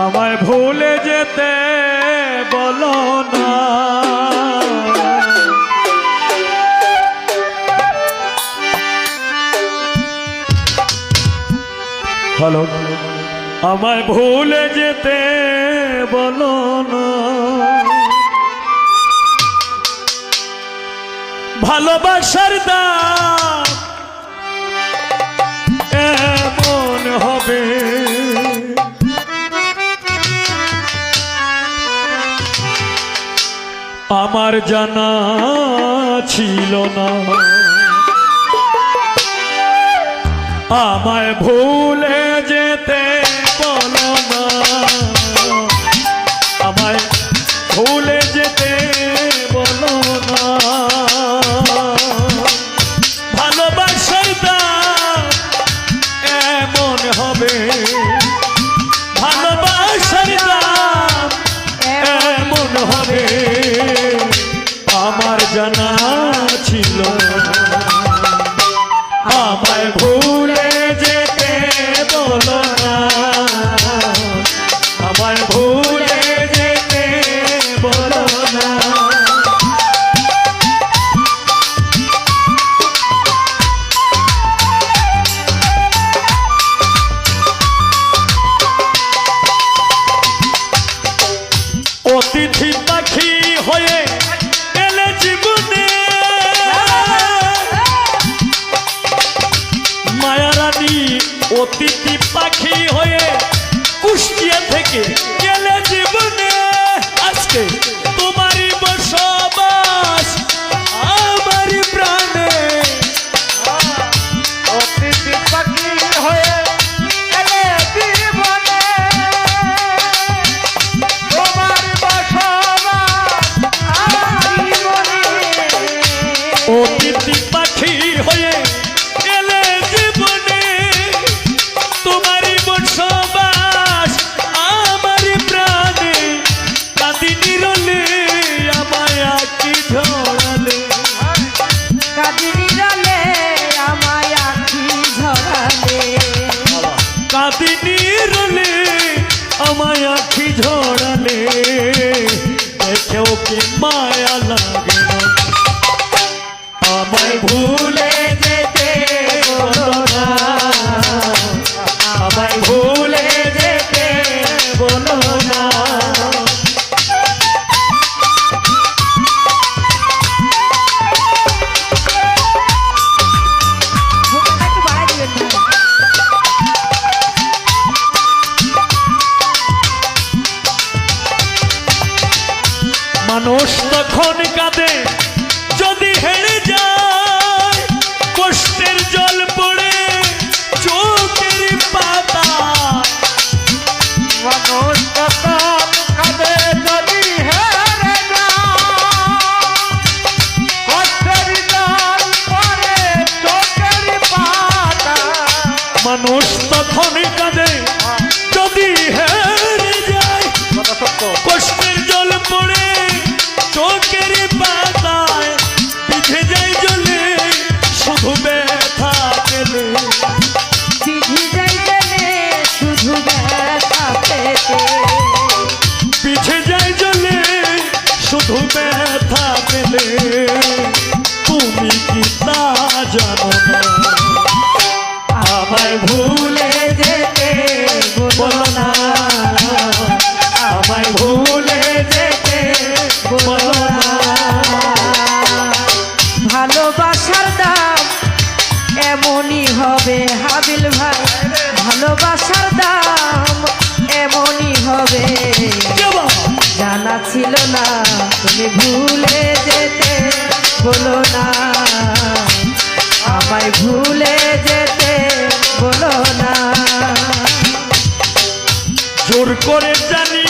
আমায় ভুলে যেতে বলো না। হ্যালো, আমায় ভুলে যেতে বলো না। ভালোবাসার দাম এমন হবে, আমার জানা ছিল না। আমায় ভুলে যেতে বলো না, আমায় ভুলে যেতে বলো না। ভালোবাসার দাম এমন হবে, ভালোবাসার দাম এমন হবে, আমার জানা ছিল না। আমায় ভুলে যেতে বলো না, আমায় ভুলে যেতে বলো না। অতিথি পাখি হয়ে এলে জীবনে, মায়ারানী অতিথি পাখি হয়ে কুষ্টিয়া থেকে গেলে জীবনে। আজকে তোমারই বসবাস আমারই প্রাণে, অতিথি পাখি হয়ে এলে জীবনে, তোমার বসবাস আমারই মনে। অতিথি পাখি হয়ে এলে জীবনে, তোমারই বসবাস আমারই প্রাণে। কাঁদি নিরলে আমায় আঁকি ঝরালে, কাঁদি নিরলে আমায় আঁখি ঝরালে, কাঁদি নিরলে আমায় আঁখি ঝরালে। দেখেও কি মায়া লাগে না, আমায় ভুলে যেতে বলো না, আমায় ভুলে যেতে বলো না। ভোকাটা একটু বাড়াই দিবেন না। মানুষ তখন কাঁদে যদি হেরে যায়, কষ্টের জল পড়ে চোখের পাতা। মানুষ তখন কাঁদে যদি হেরে যায়, কষ্টের জল পড়ে চোখের পাতা। মানুষ তখন কাঁদে যদি হেরে যায়, কষ্টের জল পড়ে চোখের পাতায়। পিঠে যাই জ্বলে শুধু ব্যথা পেলে, বিধি যাই গেলে শুধু ব্যথা পেতে। পিঠে যাই জ্বলে শুধু ব্যথা পেলে। তুমি কি তা জানো না, আমায় ভুলে যেতে বলো না, আমায় ভুলে যেতে বলো না। ভালোবাসার দাম এমনই হবে হাবিল ভাই, ভালোবাসার দাম এমনই হবে। জানা ছিল না তুমি ভুলে যেতে বলো না, আমায় ভুলে যেতে বলো না। জোর করে জানি